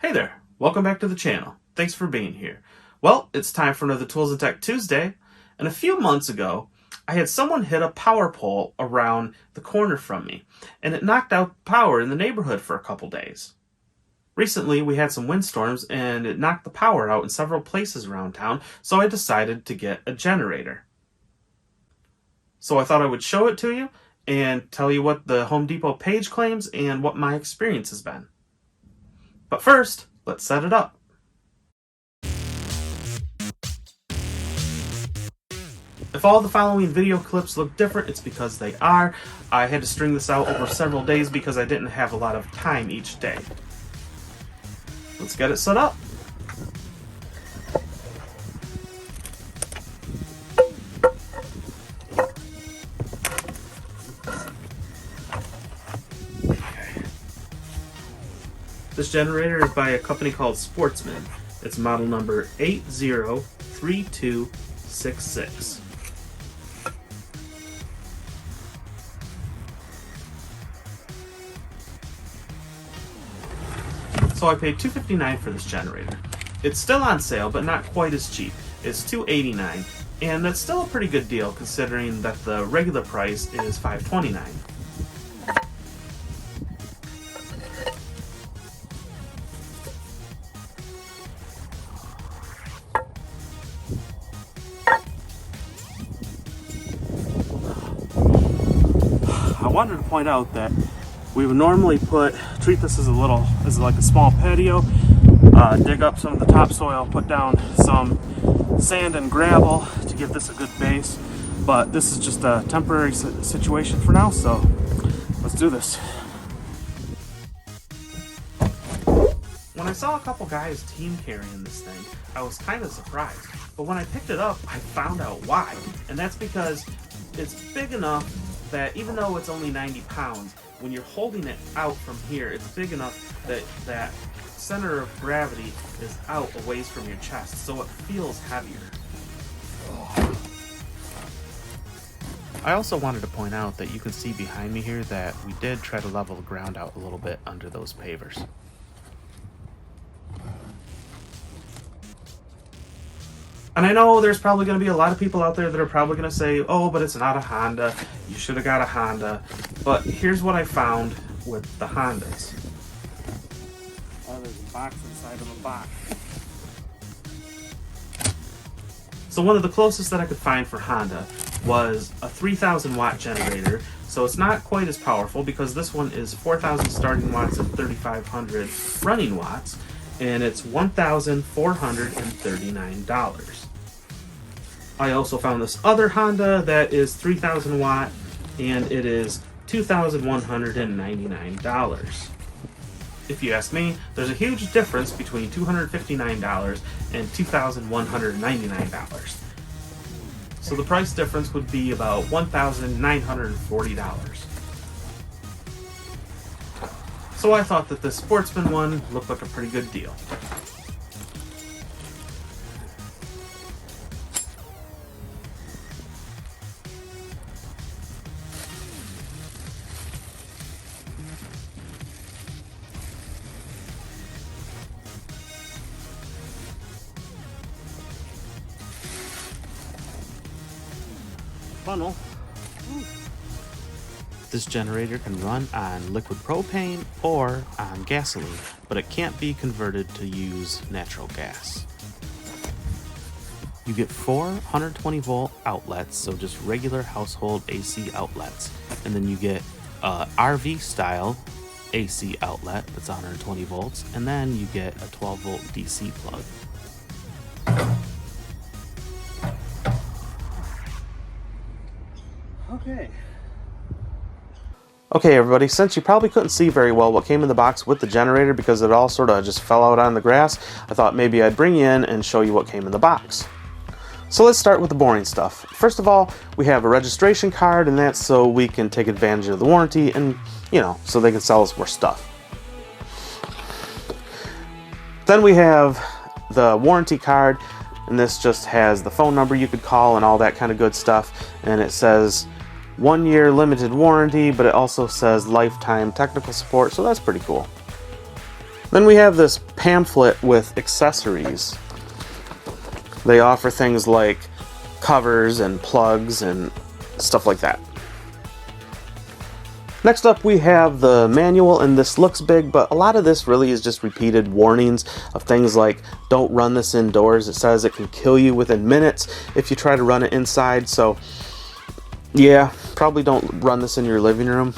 Hey there, welcome back to the channel. Thanks for being here. Well, it's time for another Tools and Tech Tuesday, and a few months ago, I had someone hit a power pole around the corner from me, and it knocked out power in the neighborhood for a couple days. Recently, we had some windstorms, and it knocked the power out in several places around town, so I decided to get a generator. So I thought I would show it to you, and tell you what the Home Depot page claims and what my experience has been. But first, let's set it up. If all the following video clips look different, it's because they are. I had to string this out over several days because I didn't have a lot of time each day. Let's get it set up. This generator is by a company called Sportsman. It's model number 803266. So I paid $259 for this generator. It's still on sale, but not quite as cheap. It's $289, and that's still a pretty good deal considering that the regular price is $529. I wanted to point out that we would normally treat this as like a small patio, dig up some of the topsoil, put down some sand and gravel to give this a good base, but this is just a temporary situation for now, so let's do this. When I saw a couple guys team carrying this thing, I was kind of surprised, but when I picked it up, I found out why, and that's because it's big enough that even though it's only 90 pounds, when you're holding it out from here, it's big enough that that center of gravity is out a ways from your chest, so it feels heavier. I also wanted to point out that you can see behind me here that we did try to level the ground out a little bit under those pavers. And I know there's probably going to be a lot of people out there that are probably going to say, oh, but it's not a Honda. You should have got a Honda. But here's what I found with the Hondas. Oh, there's a box inside of a box. So one of the closest that I could find for Honda was a 3,000 watt generator. So it's not quite as powerful because this one is 4,000 starting watts and 3,500 running watts. And it's $1,439. I also found this other Honda that is 3,000 watt, and it is $2,199. If you ask me, there's a huge difference between $259 and $2,199. So the price difference would be about $1,940. So I thought that the Sportsman one looked like a pretty good deal. Funnel. This generator can run on liquid propane or on gasoline, but it can't be converted to use natural gas. You get 4 120 volt outlets, so just regular household AC outlets, and then you get a RV style AC outlet that's 120 volts, and then you get a 12 volt DC plug. Okay everybody, since you probably couldn't see very well what came in the box with the generator because it all sort of just fell out on the grass, I thought maybe I'd bring you in and show you what came in the box. So let's start with the boring stuff. First of all, we have a registration card, and that's so we can take advantage of the warranty and, so they can sell us more stuff. Then we have the warranty card, and this just has the phone number you could call and all that kind of good stuff, and it says 1 year limited warranty, but it also says lifetime technical support, so that's pretty cool. Then we have this pamphlet with accessories. They offer things like covers and plugs and stuff like that. Next up we have the manual, and this looks big, but a lot of this really is just repeated warnings of things like don't run this indoors. It says it can kill you within minutes if you try to run it inside, so yeah, probably don't run this in your living room.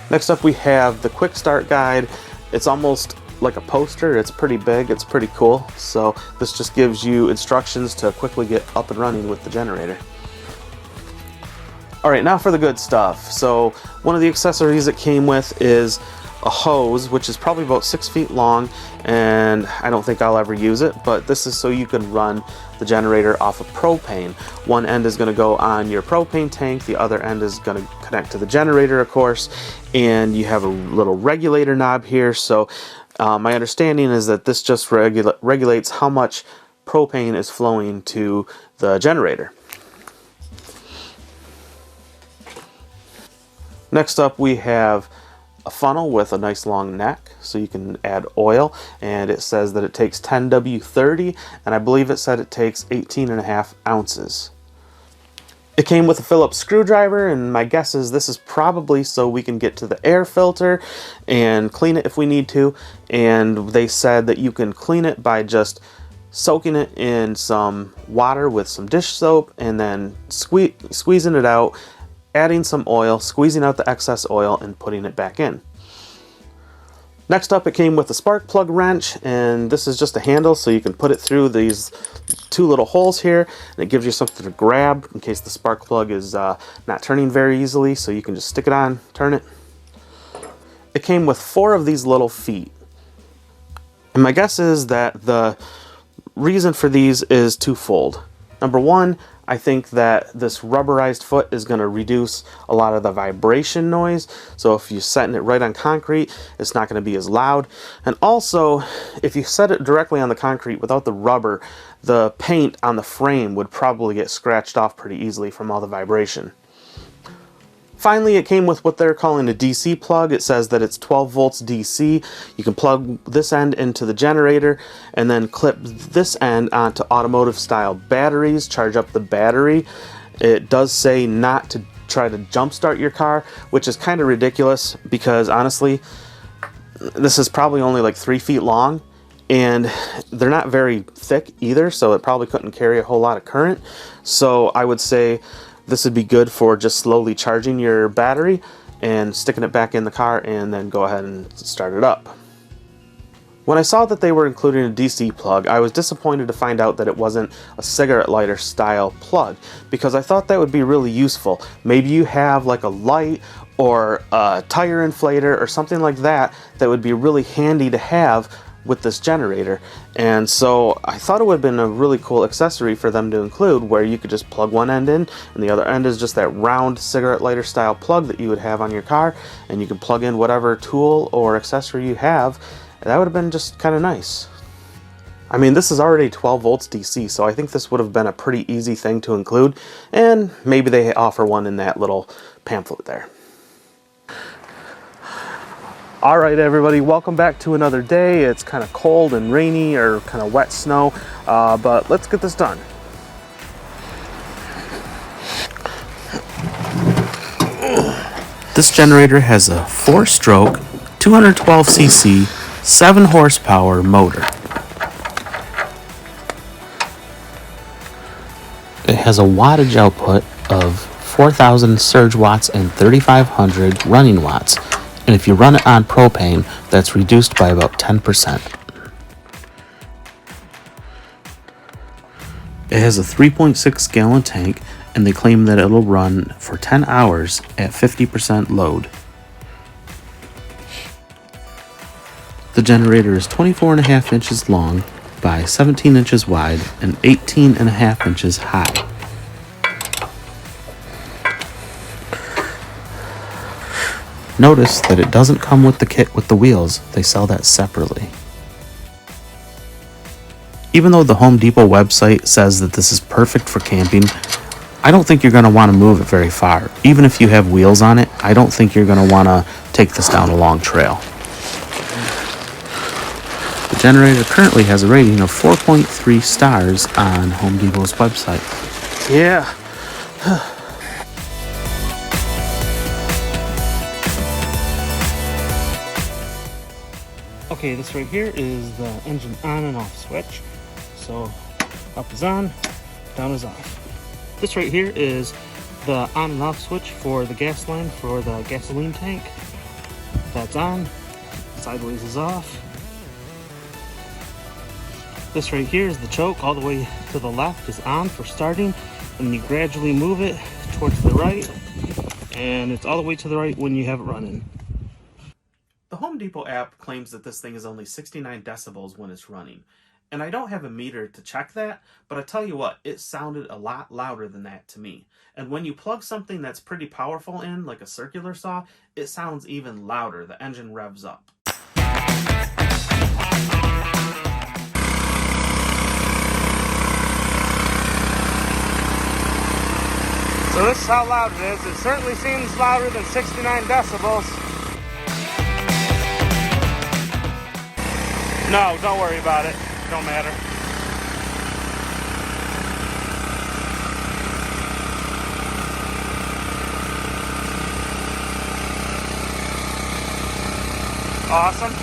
Next up we have the quick start guide. It's almost like a poster. It's pretty big, it's pretty cool. So this just gives you instructions to quickly get up and running with the generator. Alright, now for the good stuff. So one of the accessories it came with is a hose, which is probably about 6 feet long, and I don't think I'll ever use it, but this is so you can run the generator off of propane. One end is going to go on your propane tank, the other end is going to connect to the generator, of course, and you have a little regulator knob here. So my understanding is that this just regulates how much propane is flowing to the generator. Next up we have a funnel with a nice long neck so you can add oil, and it says that it takes 10W30, and I believe it said it takes 18.5 ounces. It came with a Phillips screwdriver, and my guess is this is probably so we can get to the air filter and clean it if we need to, and they said that you can clean it by just soaking it in some water with some dish soap and then squeezing it out, adding some oil, squeezing out the excess oil, and putting it back in. Next up, it came with a spark plug wrench, and this is just a handle so you can put it through these two little holes here, and it gives you something to grab in case the spark plug is not turning very easily, so you can just stick it on, turn it. It came with 4 of these little feet, and my guess is that the reason for these is twofold. Number one, I think that this rubberized foot is going to reduce a lot of the vibration noise. So if you're setting it right on concrete, it's not going to be as loud. And also, if you set it directly on the concrete without the rubber, the paint on the frame would probably get scratched off pretty easily from all the vibration. Finally, it came with what they're calling a DC plug. It says that it's 12 volts DC. You can plug this end into the generator and then clip this end onto automotive style batteries, charge up the battery. It does say not to try to jump start your car, which is kind of ridiculous because honestly, this is probably only like 3 feet long and they're not very thick either, so it probably couldn't carry a whole lot of current. So I would say this would be good for just slowly charging your battery and sticking it back in the car and then go ahead and start it up. When I saw that they were including a DC plug, I was disappointed to find out that it wasn't a cigarette lighter style plug, because I thought that would be really useful. Maybe you have like a light or a tire inflator or something like that that would be really handy to have with this generator, and so I thought it would have been a really cool accessory for them to include, where you could just plug one end in and the other end is just that round cigarette lighter style plug that you would have on your car, and you can plug in whatever tool or accessory you have. That would have been just kind of nice. I mean, this is already 12 volts DC, so I think this would have been a pretty easy thing to include, and maybe they offer one in that little pamphlet there. Alright everybody, welcome back to another day. It's kind of cold and rainy, or kind of wet snow, but let's get this done. This generator has a 4-stroke, 212cc, 7 horsepower motor. It has a wattage output of 4,000 surge watts and 3,500 running watts. And if you run it on propane, that's reduced by about 10%. It has a 3.6 gallon tank, and they claim that it'll run for 10 hours at 50% load. The generator is 24.5 inches long by 17 inches wide and 18.5 inches high. Notice that it doesn't come with the kit with the wheels, they sell that separately. Even though the Home Depot website says that this is perfect for camping, I don't think you're going to want to move it very far. Even if you have wheels on it, I don't think you're going to want to take this down a long trail. generator currently has a rating of 4.3 stars on Home Depot's website. Yeah. Okay, this right here is the engine on and off switch. So up is on, down is off. This right here is the on and off switch for the gas line for the gasoline tank. That's on, sideways is off. This right here is the choke, all the way to the left is on for starting, and you gradually move it towards the right, and it's all the way to the right when you have it running. The Home Depot app claims that this thing is only 69 decibels when it's running. And I don't have a meter to check that, but I tell you what, it sounded a lot louder than that to me. And when you plug something that's pretty powerful in, like a circular saw, it sounds even louder. The engine revs up. So this is how loud it is. It certainly seems louder than 69 decibels. No, don't worry about it. Don't matter. Awesome.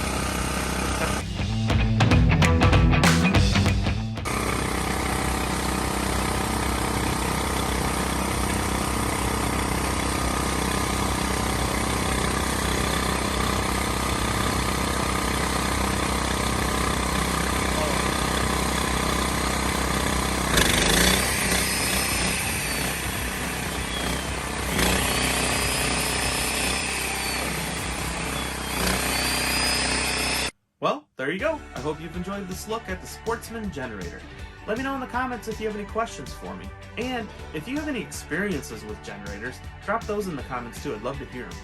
Well, there you go. I hope you've enjoyed this look at the Sportsman generator. Let me know in the comments if you have any questions for me. And if you have any experiences with generators, drop those in the comments too. I'd love to hear them.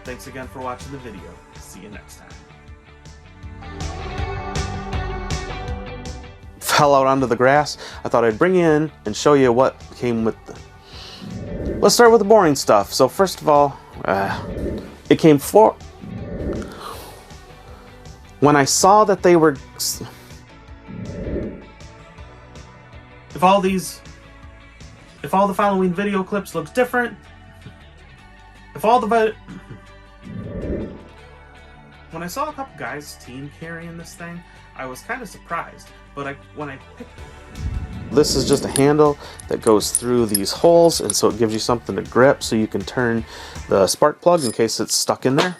Thanks again for watching the video. See you next time. Fell out onto the grass. I thought I'd bring you in and show you what came with the... Let's start with the boring stuff. So first of all, it came when I saw that they were... If all the following video clips looks different, when I saw a couple guys team carrying this thing, I was kind of surprised. But when I picked... This is just a handle that goes through these holes, and so it gives you something to grip so you can turn the spark plug in case it's stuck in there.